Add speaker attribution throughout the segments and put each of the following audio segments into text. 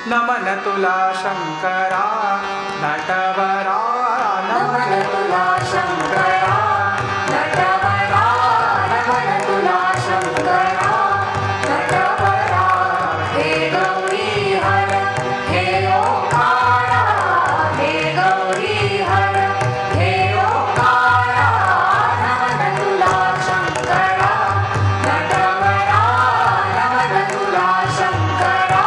Speaker 1: नमन तुला शंकरा नटवरा नमन तुला शंकरा नटवरा नमन तुला शंकरा नटवरा हे गौरी हर हे ओंकारा हे गौरी हर हे ओंकारा नमन तुला शंकरा नटवरा नमन तुला शंकरा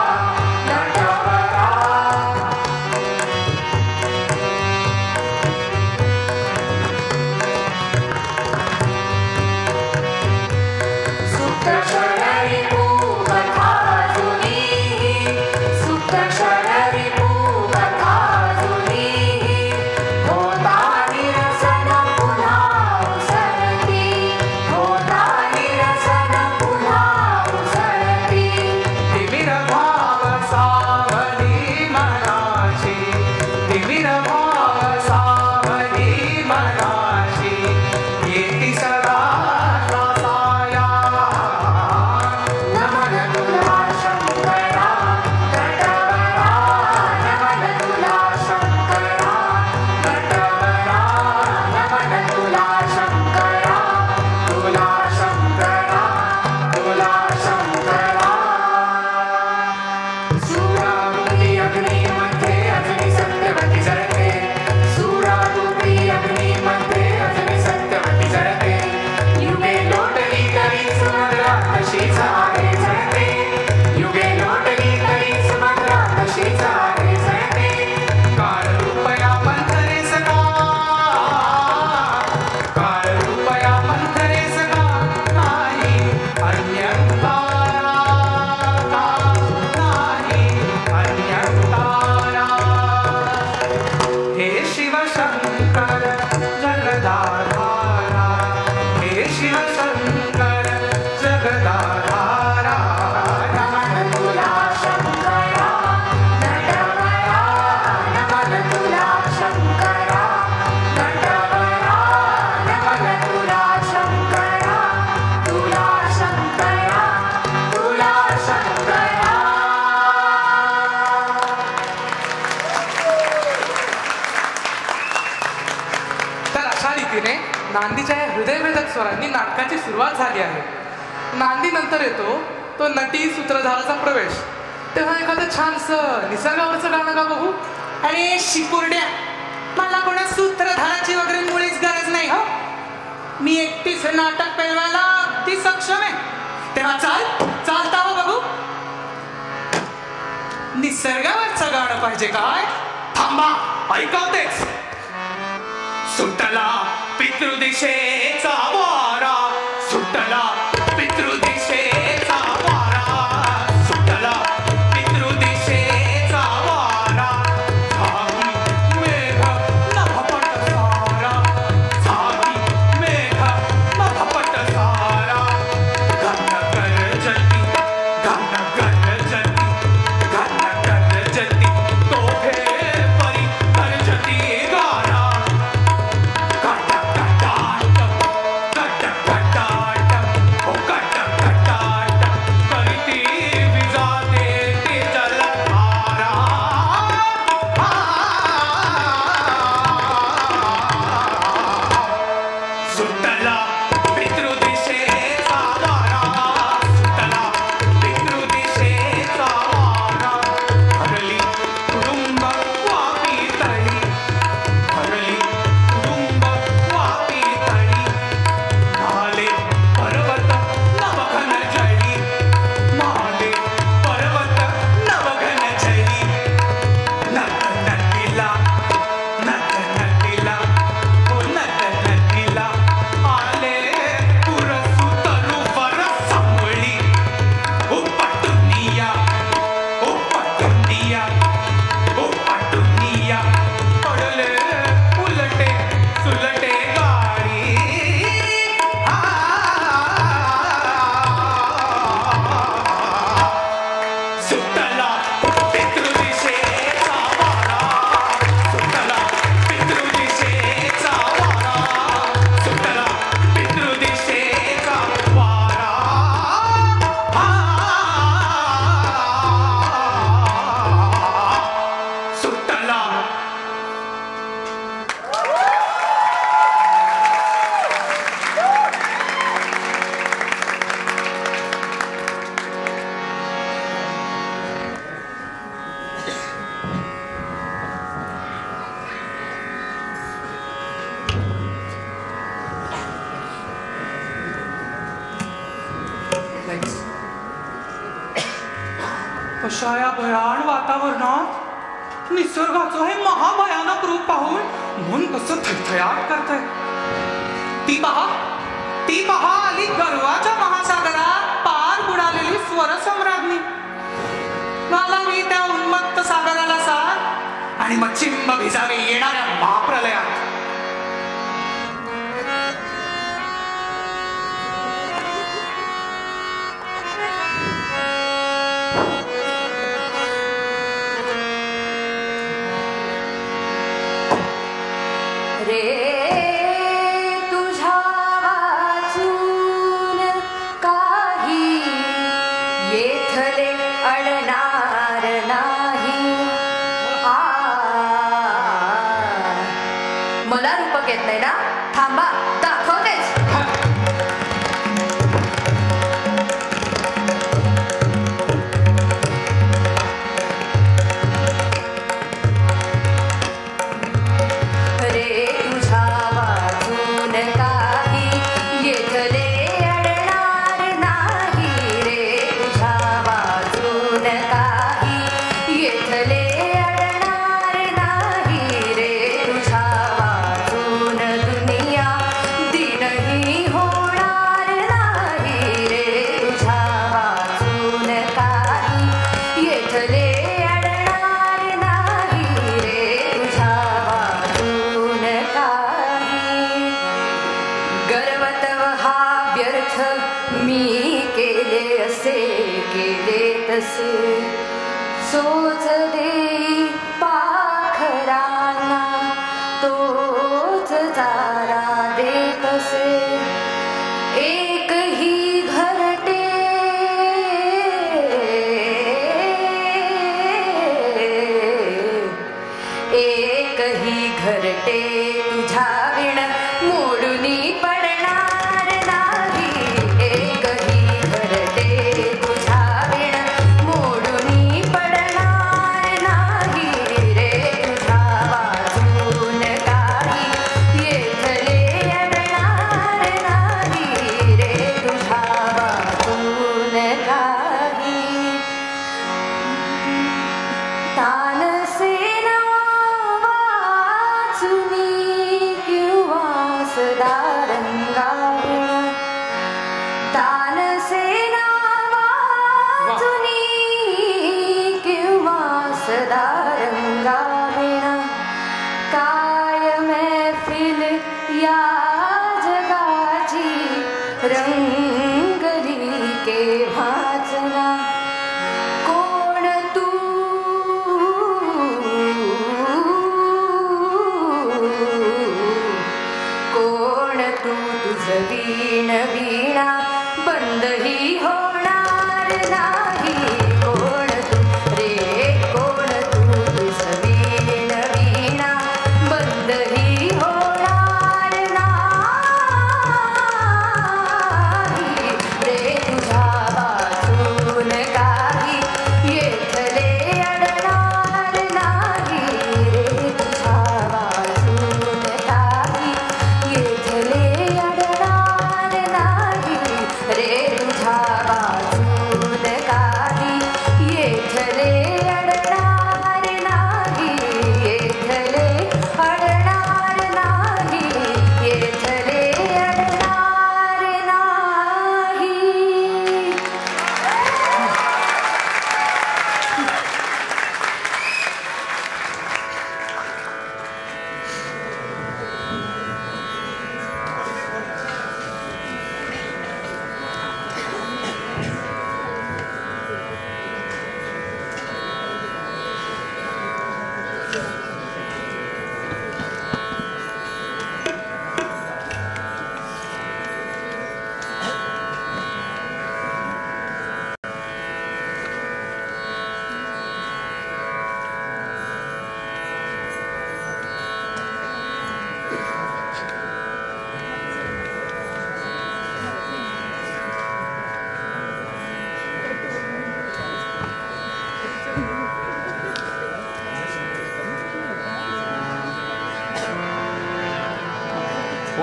Speaker 1: नांदीच्या या हृदयभेदक स्वरांनी नाटकाची सुरुवात झाली आहे. नांदी नंतर येतो तो नटी सूत्रधाराचा प्रवेश. तेव्हा एखादं छानसं निसर्गावरचं गाणं का बघू.
Speaker 2: अरे शिपुर्ड्या, मला कोणा सूत्रधाराची वगैरे मुळीच गरज नाही हो. मी एकटीच नाटक पेलवायला अगदी सक्षम आहे. तेव्हा चालता हो बघू. निसर्गावरचं गाणं पाहिजे काय?
Speaker 1: थांबा, ऐकवतेच. सुटला पितृदिशेचा वारा, सुटला पितृदिशेचा वारा, सुटला पितृदिशेचा वारा. झाली मेघ नभपट सारा, झाली मेघ नभपट सारा. घन गर्जती, घन गर्जती, घन गर्जती, तोफे परी गर्जती गारा.
Speaker 2: अशा या भयान वातावरणात निसर्गाचं हे महाभयानक रूप पाहून मन कसं थरथराट करतंय. ती पहा आली गर्वाच्या महासागरात पार बुडालेली स्वरसम्राज्ञी. घालावी त्या उन्मत्त सागराला साथ आणि मग चिंब भिजावे येणाऱ्या महाप्रलयात.
Speaker 3: मला रूपक येत नाही ना, थांबा दाखवतेच. रे तुझ्या वाचून काही येथले अडणार नाही. रे तुझ्या वाचून काही येथले अडणार नाही. रे तुझ्या दुनिया दिनही होणार नाही. रे तुझ्या वाचून काही येथले अडणार नाही. रे तुझ्या वाचून काही गर्वतव हा व्यर्थ मी केले असे केले तसे सोच देई पाखरांना तोच चारा देत असे. एकही घरटे तुझ्या विण मोडूनी पडणार नाही. एकही घरटे तुझ्या विण मोडूनी पडणार नाही. रे तुझ्या वाचून काही येथले अडणार नाही. रे तुझ्या वाचून काही तानसेना वाचुनी किंवा सदा रंगाविण. तानसेना वाचुनी किंवा सदा रंगाविण. काय मैफिल या जगाची रंगली केव्हाच ना. कोण तू तुझ वीण वीणा बंदही होणार नाही. कोण तू रे कोण तू तुझ वीण वीणा बंदही होणार नाही. रे तुझ्या वाचून काही येथले अडणार नाही. रे तुझ्या वाचून काही येथले अडणार नाही. रे तुझ्या वाचून काही येथले अडणार नाही. येथले अडणार नाही. येथले अडणार नाही.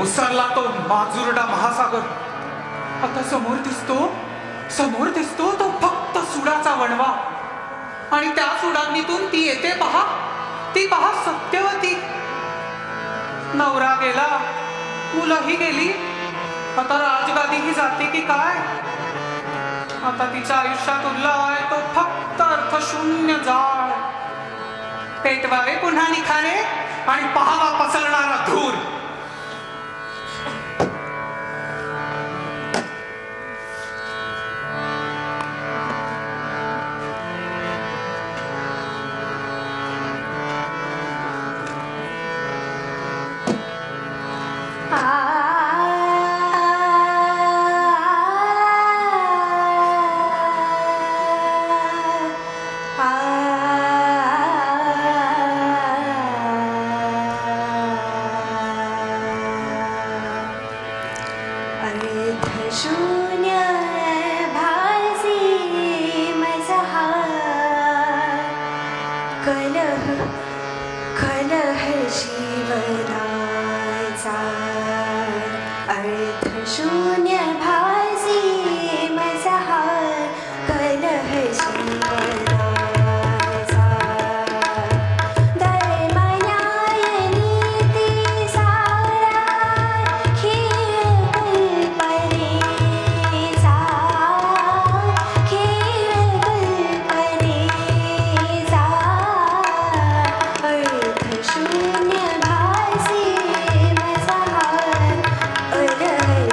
Speaker 2: ओसरला तो माजुरडा महासागर. आता समोर दिसतो तो फक्त सुडाचा वणवा. आणि त्याच उडावणीतून ती येते पहा, ती पहा सत्यवती. नवरा गेला, मुलंही गेली, आता राजगादीही जाते की काय. आता तिच्या आयुष्यात उरलाय तो फक्त अर्थशून्य जाळ. पेटवावे पुन्हा निखारे आणि पहावा पसरणारा धूर.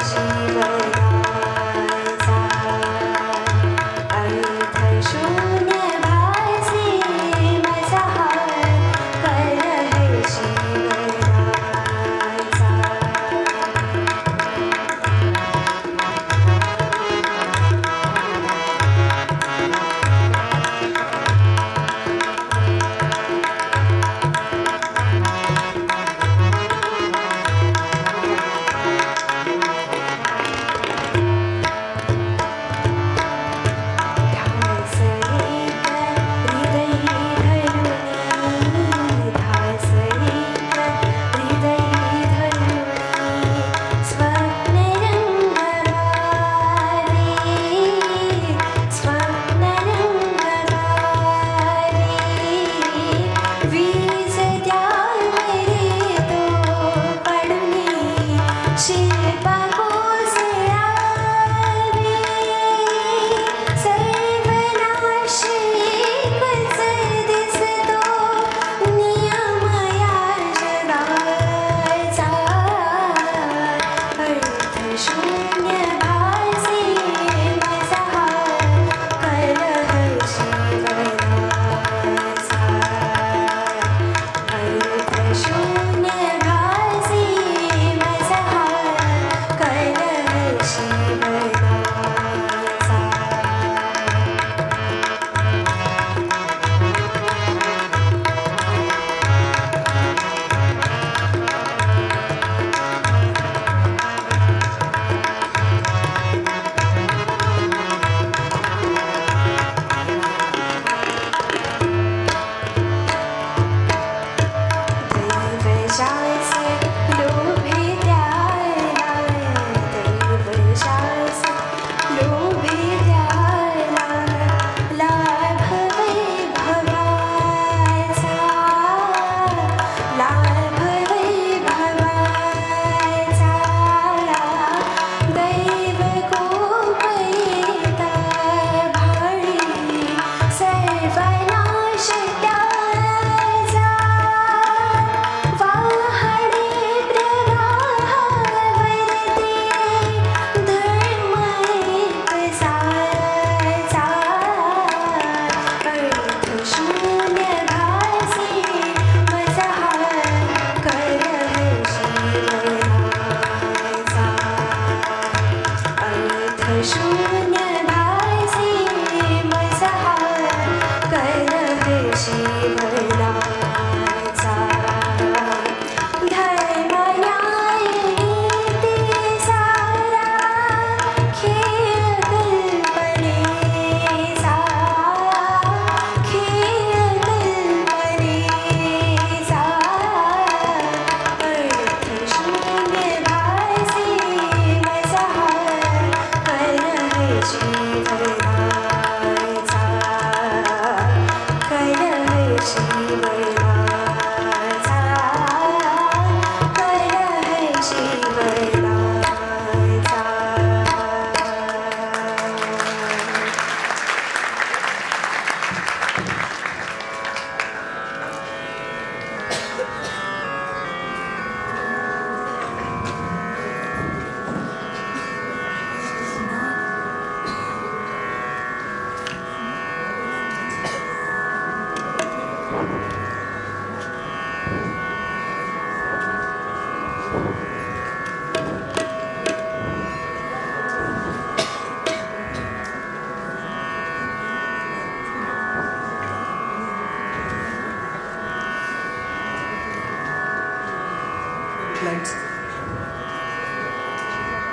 Speaker 3: जीवन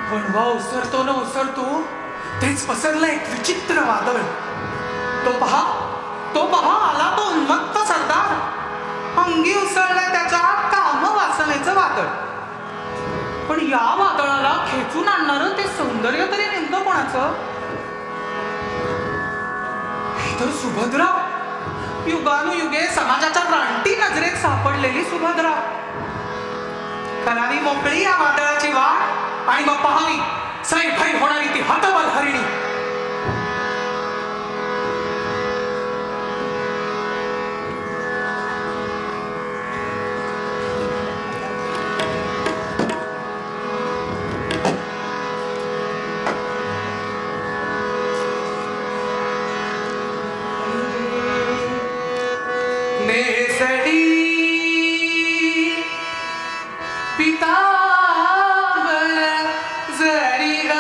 Speaker 2: पण ओसरतो न ओसरतो तेच पसरलं एक विचित्र वादळ. तो पहा आला तो उन्मत्त सरदार. अंगी उसळलं त्याच्या काम वासनेचं वादळ. पण या वादळाला खेचून आणणारं ते सौंदर्य तरी नेमकं कोणाचं? तर सुभद्रा, युगानुयुगे समाजाच्या रानटी नजरेत सापडलेली सुभद्रा. करावी मोकळी या वादळाची वाट आणि मग पाहावी सैफै होणारी ती हतबल हरिणी.
Speaker 1: पितांबर जरी ग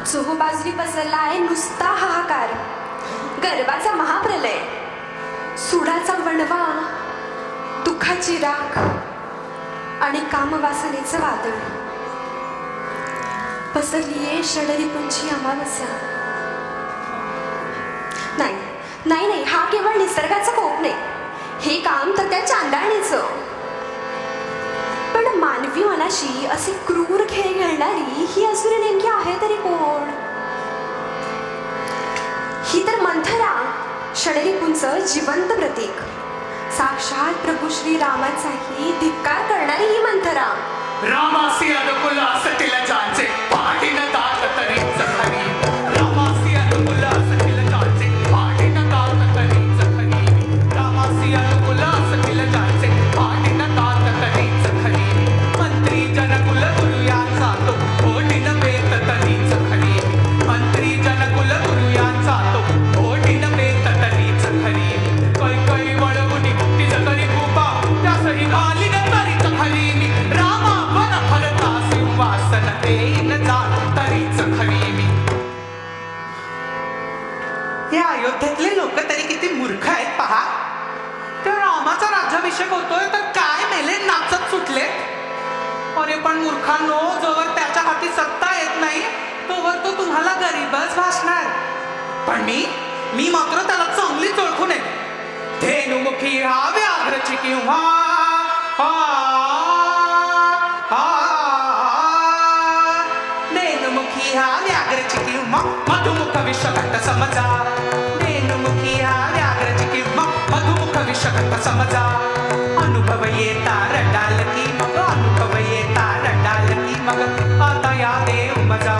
Speaker 3: चोहोबाजरी पसरला आहे नुसता हाहाकार, गर्वाचा महाप्रलय, सुडाचा वणवा, दुःखाची राख आणि कामवासनेचं वादळ. पसरलीये षडरिपुंची अमावस्या. नाही नाही नाही, हा केवळ निसर्गाचा कोप नाही, हे काम तर त्या चांदाणीचं. पण मानवी मनाशी असे क्रूर खेळ खेळणारी ही असुरी नेमकी आहे तरी कोण? ही तर मंथरा, षडरिपूंचं जिवंत प्रतीक. साक्षात प्रभू श्री रामाचाही धिक्कार करणारी ही मंथरा.
Speaker 2: रामासी अनुकूल असतील जाचे पाठीन तात तरीच खरी. रामासी अनुकूल असतील जाचे पाठीन तात तरीच खरी. रामासी अनुकूल असतील जाचे पाठीन तात तरीच खरी. मंत्री जनकुल गुरु यांचा तो ओढीन बेत तरीच खरी. मंत्री जनकुल गुरु यांचा तो ओढीन बेत तरीच खरी. कै वळवुनी तिज करी कृपा त्यासही घालीन तरीच खरी. मी रामा वन फलता सिंहासन देईन जात तरीच खरी. मी हे अयोध्येतले लोक तरी किती मूर्ख आहेत पहा. त्या रामाचा राज्याभिषेक होतोय तर काय मेले नाचत सुटले. अरे पण मूर्खांनो, जोवर त्याच्या हाती सत्ता येत नाही तोवर तो तुम्हाला गरीबच भासणार. पण मी मात्र त्याला चांगलीच ओळखून आहे. धेनुमुखी हा व्याघ्रची किंवा धेनुमुखी हा व्याघ्रची किंवा मधुमुख विषघट समजा. धेनुमुखी हा व्याघ्रची किंवा मधुमुख विषघट समजा. अनुभव येता रडाल की मग, अनुभव येता रडाल की मग, आता या देव मजा.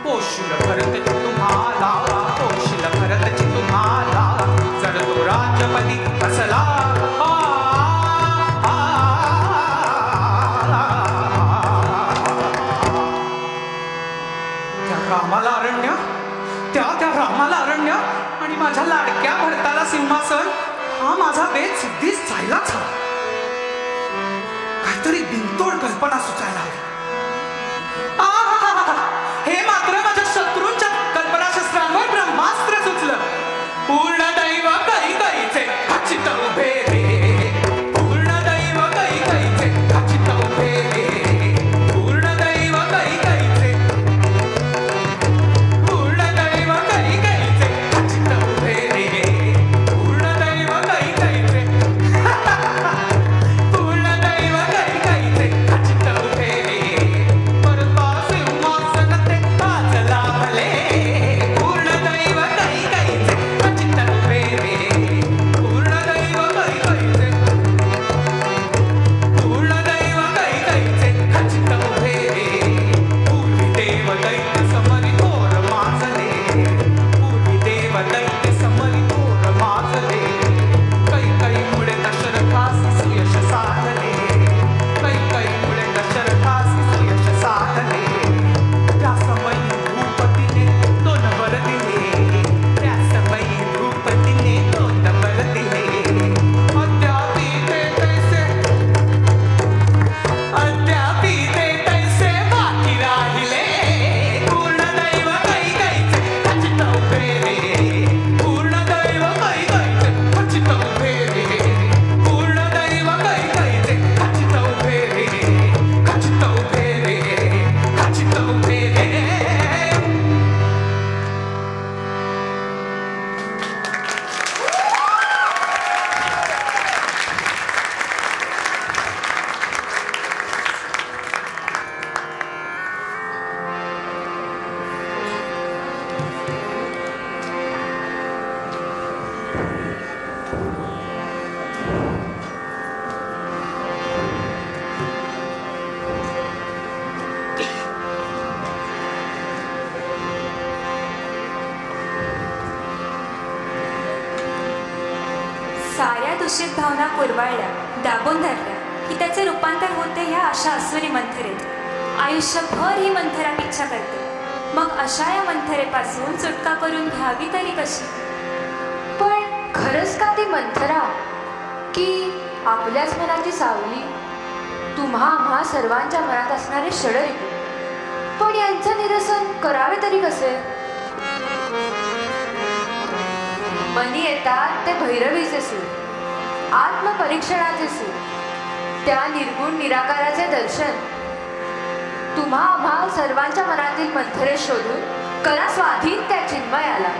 Speaker 2: पोषिल भरत तुम्हाला, पोषिल भरत तुम्हाला, जर तो राजपदी असला. त्या रामाला अरण्य, त्या रामाला अरण्य आणि माझ्या लाडक्या भरताला सिंहासन, हा माझा बेत सिद्धीच जायलाच हवा. काहीतरी बिनतोड कल्पना सुचायला हवी. हे मात्र माझ्या शत्रूंच्या कल्पनाशस्त्रांवर ब्रह्मास्त्र सुचलं. पूर्ण दैव कैकईचे खचित उभे रे. पूर्ण दैव कैकईचे खचित उभे रे. पूर्ण दैव कैकईचे, पूर्ण दैव कैकईचे खचित उभे रे. पूर्ण दैव कैकईचे, पूर्ण दैव कैकईचे खचित उभे रे. परता सिंहासन ते गाजला भले. पूर्ण दैव कैकईचे खचित उभे रे. पूर्ण दैव कैकईचे, पूर्ण दैव कैकईचे खचित उभे रे. पूर्वी देव दैत्य समरी थोर माजले. पूर्वी देव दैत्य समरी थोर माजले. कैकईमुळे दशरथास सुयश साधले. कैकईमुळे दशरथास सुयश साधले. त्या समयी भूपतीने दोन वर दिले. त्या समयी भूपतीने दोन वर दिले. अद्यापि ते तैसे, अद्यापि ते तैसे बाकी राहिले. पूर्ण दैव कैकईचे खचित उभे रे. पूर्ण दैव कैकईचे खचित उभे रे. पूर्ण दैव कैकईचे खचित उभे रे. खचित उभे रे. खचित उभे रे.
Speaker 4: साऱ्या दूषित भावना कुरवाळल्या, दाबून धरल्या की त्याचे रूपांतर होते ह्या अशा असुरी मंथरेत. आयुष्यभर ही मंथरा पिच्छा करते. मग अशा या मंथरेपासून सुटका करून घ्यावी तरी कशी?
Speaker 3: पण खरंच का ती मंथरा की आपल्याच मनाची सावली?
Speaker 5: तुम्हा आम्हा सर्वांच्या मनात असणारे षडरिपू, पण यांचं निरसन करावे तरी कसे? मनी येतात ते भैरवीचे सूर, आत्मपरीक्षणाचे सूर, त्या निर्गुण निराकाराचे दर्शन तुम्हा आम्हा सर्वांच्या मनातील मंथरे शोधून करा स्वाधीन त्या चिन्मयाला.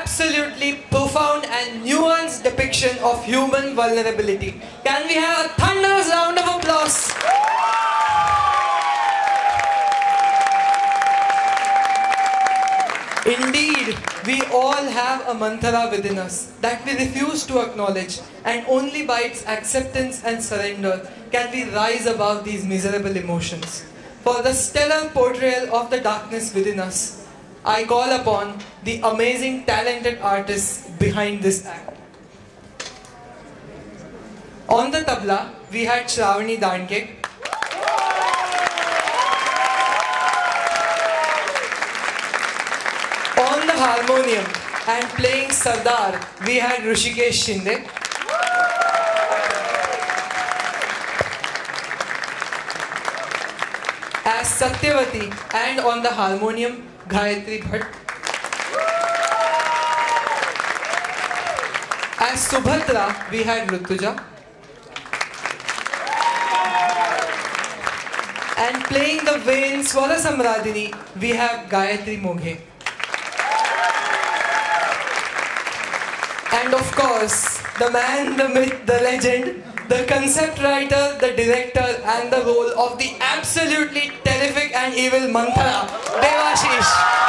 Speaker 6: absolutely profound and nuanced depiction of human vulnerability. Can we have a thunderous round of applause? Indeed, we all have a mantra within us that we refuse to acknowledge, and only by its acceptance and surrender can we rise above these miserable emotions. For the stellar portrayal of the darkness within us, I call upon the amazing talented artists behind this act. On the tabla, we had Shravani Danke. On the harmonium and playing Sardar, we had Rushikesh Shinde. As Satyavati, and on the harmonium, Gayatri Bhatt. As Subhadra, we had Rutuja. And playing the vain Swara Samradini, we have Gayatri Moghe. And of course, the man, the myth, the legend, the concept writer, the director, and the role of the absolutely terrific and evil Manthara, Devashish.